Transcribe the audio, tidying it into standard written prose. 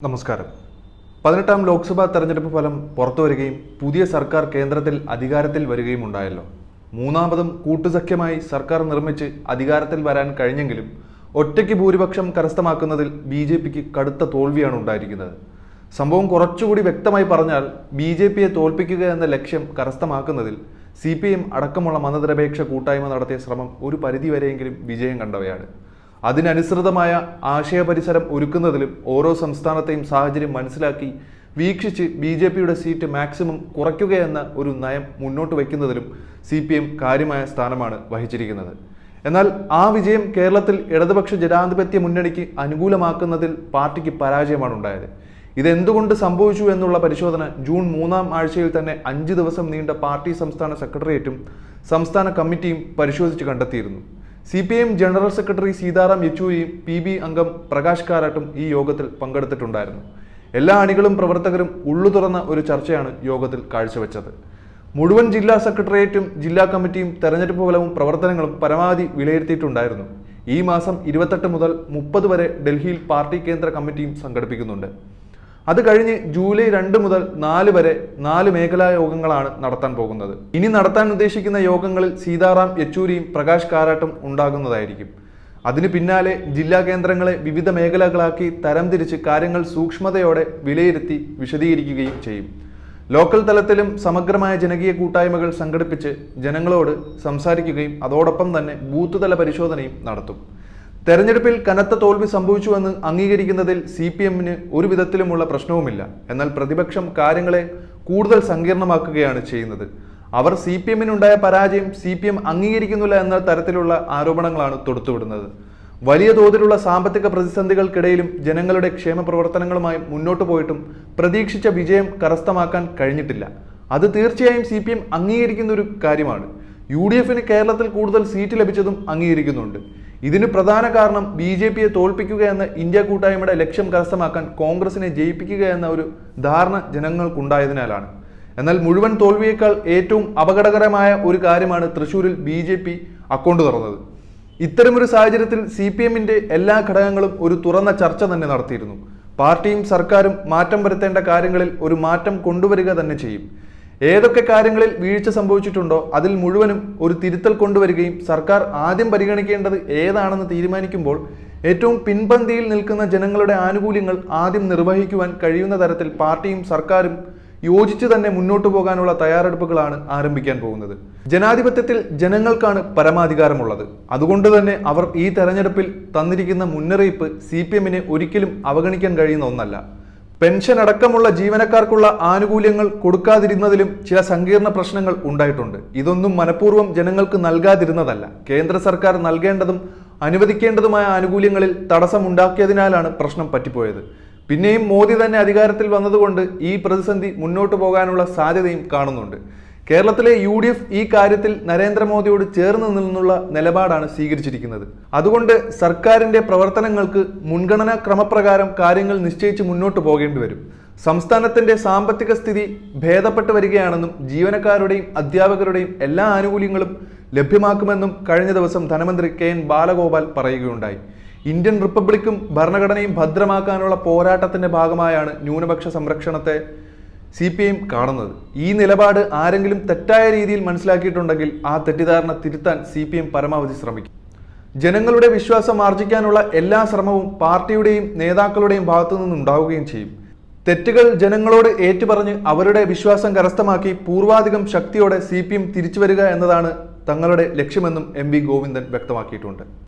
നമസ്കാരം. 18ാം ലോക്സഭാ തെരഞ്ഞെടുപ്പ് ഫലം പുറത്തുവരികയും പുതിയ സർക്കാർ കേന്ദ്രത്തിൽ അധികാരത്തിൽ വരികയും ഉണ്ടായല്ലോ. മൂന്നാമതും കൂട്ടുസഖ്യമായി സർക്കാർ നിർമ്മിച്ച് അധികാരത്തിൽ വരാൻ കഴിഞ്ഞെങ്കിലും ഒറ്റയ്ക്ക് ഭൂരിപക്ഷം കരസ്ഥമാക്കുന്നതിൽ BJPക്ക് കടുത്ത തോൽവിയാണ് ഉണ്ടായിരിക്കുന്നത്. സംഭവം കുറച്ചുകൂടി വ്യക്തമായി പറഞ്ഞാൽ BJPയെ തോൽപ്പിക്കുക എന്ന ലക്ഷ്യം കരസ്ഥമാക്കുന്നതിൽ CPM അടക്കമുള്ള മതനിരപേക്ഷ കൂട്ടായ്മ നടത്തിയ ശ്രമം ഒരു പരിധിവരെയെങ്കിലും വിജയം കണ്ടവയാണ്. അതിനനുസൃതമായ ആശയപരിസരം ഒരുക്കുന്നതിലും ഓരോ സംസ്ഥാനത്തെയും സാഹചര്യം മനസ്സിലാക്കി വീക്ഷിച്ച് BJPയുടെ സീറ്റ് മാക്സിമം കുറയ്ക്കുകയെന്ന ഒരു നയം മുന്നോട്ട് വയ്ക്കുന്നതിലും CPM കാര്യമായ സ്ഥാനമാണ് വഹിച്ചിരിക്കുന്നത്. എന്നാൽ ആ വിജയം കേരളത്തിൽ ഇടതുപക്ഷ ജനാധിപത്യ മുന്നണിക്ക് അനുകൂലമാക്കുന്നതിൽ പാർട്ടിക്ക് പരാജയമാണ് ഉണ്ടായത്. ഇതെന്തുകൊണ്ട് സംഭവിച്ചു എന്നുള്ള പരിശോധന ജൂൺ 3-ാം ആഴ്ചയിൽ തന്നെ 5 ദിവസം നീണ്ട പാർട്ടി സംസ്ഥാന സെക്രട്ടേറിയറ്റും സംസ്ഥാന കമ്മിറ്റിയും പരിശോധിച്ച് കണ്ടെത്തിയിരുന്നു. CPM ജനറൽ സെക്രട്ടറി സീതാറാം യെച്ചൂരിയും PB അംഗം പ്രകാശ് കാരാട്ടും ഈ യോഗത്തിൽ പങ്കെടുത്തിട്ടുണ്ടായിരുന്നു. എല്ലാ അണികളും പ്രവർത്തകരും ഉള്ളു തുറന്ന ഒരു ചർച്ചയാണ് യോഗത്തിൽ കാഴ്ചവെച്ചത്. മുഴുവൻ ജില്ലാ സെക്രട്ടേറിയറ്റും ജില്ലാ കമ്മിറ്റിയും തെരഞ്ഞെടുപ്പ് ഫലവും പ്രവർത്തനങ്ങളും പരമാവധി വിലയിരുത്തിയിട്ടുണ്ടായിരുന്നു. ഈ മാസം 28 മുതൽ 30 വരെ ഡൽഹിയിൽ പാർട്ടി കേന്ദ്ര കമ്മിറ്റിയും സംഘടിപ്പിക്കുന്നുണ്ട്. അത് കഴിഞ്ഞ് ജൂലൈ 2 മുതൽ 4 വരെ 4 മേഖലാ യോഗങ്ങളാണ് നടത്താൻ പോകുന്നത്. ഇനി നടത്താൻ ഉദ്ദേശിക്കുന്ന യോഗങ്ങളിൽ സീതാറാം യെച്ചൂരിയും പ്രകാശ് കാരാട്ടും ഉണ്ടാകുന്നതായിരിക്കും. അതിന് പിന്നാലെ ജില്ലാ കേന്ദ്രങ്ങളെ വിവിധ മേഖലകളാക്കി തരംതിരിച്ച് കാര്യങ്ങൾ സൂക്ഷ്മതയോടെ വിലയിരുത്തി വിശദീകരിക്കുകയും ചെയ്യും. ലോക്കൽ തലത്തിലും സമഗ്രമായ ജനകീയ കൂട്ടായ്മകൾ സംഘടിപ്പിച്ച് ജനങ്ങളോട് സംസാരിക്കുകയും അതോടൊപ്പം തന്നെ ബൂത്ത് തല പരിശോധനയും നടത്തും. തെരഞ്ഞെടുപ്പിൽ കനത്ത തോൽവി സംഭവിച്ചുവെന്ന് അംഗീകരിക്കുന്നതിൽ CPMന് ഒരു വിധത്തിലുമുള്ള പ്രശ്നവുമില്ല. എന്നാൽ പ്രതിപക്ഷം കാര്യങ്ങളെ കൂടുതൽ സങ്കീർണമാക്കുകയാണ് ചെയ്യുന്നത്. അവർ CPMനുണ്ടായ പരാജയം CPM അംഗീകരിക്കുന്നില്ല എന്ന തരത്തിലുള്ള ആരോപണങ്ങളാണ് തൊടുത്തുവിടുന്നത്. വലിയ തോതിലുള്ള സാമ്പത്തിക പ്രതിസന്ധികൾക്കിടയിലും ജനങ്ങളുടെ ക്ഷേമ പ്രവർത്തനങ്ങളുമായി മുന്നോട്ട് പോയിട്ടും പ്രതീക്ഷിച്ച വിജയം കരസ്ഥമാക്കാൻ കഴിഞ്ഞിട്ടില്ല. അത് തീർച്ചയായും CPM അംഗീകരിക്കുന്ന ഒരു കാര്യമാണ്. UDFന് കേരളത്തിൽ കൂടുതൽ സീറ്റ് ലഭിച്ചതും അംഗീകരിക്കുന്നുണ്ട്. ഇതിന് പ്രധാന കാരണം BJPയെ തോൽപ്പിക്കുക എന്ന ഇന്ത്യ കൂട്ടായ്മയുടെ ലക്ഷ്യം കരസ്ഥമാക്കാൻ കോൺഗ്രസിനെ ജയിപ്പിക്കുക എന്ന ഒരു ധാരണ ജനങ്ങൾക്കുണ്ടായതിനാലാണ്. എന്നാൽ മുഴുവൻ തോൽവിയേക്കാൾ ഏറ്റവും അപകടകരമായ ഒരു കാര്യമാണ് തൃശ്ശൂരിൽ BJP അക്കൗണ്ട് തുറന്നത്. ഇത്തരമൊരു സാഹചര്യത്തിൽ CPMന്റെ എല്ലാ ഘടകങ്ങളും ഒരു തുറന്ന ചർച്ച തന്നെ നടത്തിയിരുന്നു. പാർട്ടിയും സർക്കാരും മാറ്റം വരുത്തേണ്ട കാര്യങ്ങളിൽ ഒരു മാറ്റം കൊണ്ടുവരിക തന്നെ ചെയ്യും. ഏതൊക്കെ കാര്യങ്ങളിൽ വീഴ്ച സംഭവിച്ചിട്ടുണ്ടോ അതിൽ മുഴുവനും ഒരു തിരുത്തൽ കൊണ്ടുവരികയും സർക്കാർ ആദ്യം പരിഗണിക്കേണ്ടത് ഏതാണെന്ന് തീരുമാനിക്കുമ്പോൾ ഏറ്റവും പിൻപന്തിയിൽ നിൽക്കുന്ന ജനങ്ങളുടെ ആനുകൂല്യങ്ങൾ ആദ്യം നിർവഹിക്കുവാൻ കഴിയുന്ന തരത്തിൽ പാർട്ടിയും സർക്കാരും യോജിച്ച് തന്നെ മുന്നോട്ടു പോകാനുള്ള തയ്യാറെടുപ്പുകളാണ് ആരംഭിക്കാൻ പോകുന്നത്. ജനാധിപത്യത്തിൽ ജനങ്ങൾക്കാണ് പരമാധികാരമുള്ളത്. അതുകൊണ്ട് തന്നെ അവർ ഈ തെരഞ്ഞെടുപ്പിൽ തന്നിരിക്കുന്ന മുന്നറിയിപ്പ് CPMനെ ഒരിക്കലും അവഗണിക്കാൻ കഴിയുന്ന ഒന്നല്ല. പെൻഷൻ അടക്കമുള്ള ജീവനക്കാർക്കുള്ള ആനുകൂല്യങ്ങൾ കൊടുക്കാതിരുന്നതിലും ചില സങ്കീർണ പ്രശ്നങ്ങൾ ഉണ്ടായിട്ടുണ്ട്. ഇതൊന്നും മനഃപൂർവ്വം ജനങ്ങൾക്ക് നൽകാതിരുന്നതല്ല. കേന്ദ്ര സർക്കാർ നൽകേണ്ടതും അനുവദിക്കേണ്ടതുമായ ആനുകൂല്യങ്ങളിൽ തടസ്സമുണ്ടാക്കിയതിനാലാണ് പ്രശ്നം പറ്റിപ്പോയത്. പിന്നെയും മോദി തന്നെ അധികാരത്തിൽ വന്നതുകൊണ്ട് ഈ പ്രതിസന്ധി മുന്നോട്ട് പോകാനുള്ള സാധ്യതയും കാണുന്നുണ്ട്. കേരളത്തിലെ UDF ഈ കാര്യത്തിൽ നരേന്ദ്രമോദിയോട് ചേർന്ന് നിന്നുള്ള നിലപാടാണ് സ്വീകരിച്ചിരിക്കുന്നത്. അതുകൊണ്ട് സർക്കാരിന്റെ പ്രവർത്തനങ്ങൾക്ക് മുൻഗണനാ ക്രമപ്രകാരം കാര്യങ്ങൾ നിശ്ചയിച്ച് മുന്നോട്ട് പോകേണ്ടി വരും. സംസ്ഥാനത്തിന്റെ സാമ്പത്തിക സ്ഥിതി ഭേദപ്പെട്ടു വരികയാണെന്നും ജീവനക്കാരുടെയും അധ്യാപകരുടെയും എല്ലാ ആനുകൂല്യങ്ങളും ലഭ്യമാക്കുമെന്നും കഴിഞ്ഞ ദിവസം ധനമന്ത്രി KN ബാലഗോപാൽ പറയുകയുണ്ടായി. ഇന്ത്യൻ റിപ്പബ്ലിക്കും ഭരണഘടനയും ഭദ്രമാക്കാനുള്ള പോരാട്ടത്തിന്റെ ഭാഗമായാണ് ന്യൂനപക്ഷ സംരക്ഷണത്തെ CPM കാണുന്നത്. ഈ നിലപാട് ആരെങ്കിലും തെറ്റായ രീതിയിൽ മനസ്സിലാക്കിയിട്ടുണ്ടെങ്കിൽ ആ തെറ്റിദ്ധാരണ തിരുത്താൻ CPM പരമാവധി ശ്രമിക്കും. ജനങ്ങളുടെ വിശ്വാസം ആർജിക്കാനുള്ള എല്ലാ ശ്രമവും പാർട്ടിയുടെയും നേതാക്കളുടെയും ഭാഗത്തു നിന്നുണ്ടാവുകയും ചെയ്യും. തെറ്റുകൾ ജനങ്ങളോട് ഏറ്റുപറഞ്ഞ് അവരുടെ വിശ്വാസം കരസ്ഥമാക്കി പൂർവാധികം ശക്തിയോടെ CPM തിരിച്ചു വരിക എന്നതാണ് തങ്ങളുടെ ലക്ഷ്യമെന്നും MV ഗോവിന്ദൻ വ്യക്തമാക്കിയിട്ടുണ്ട്.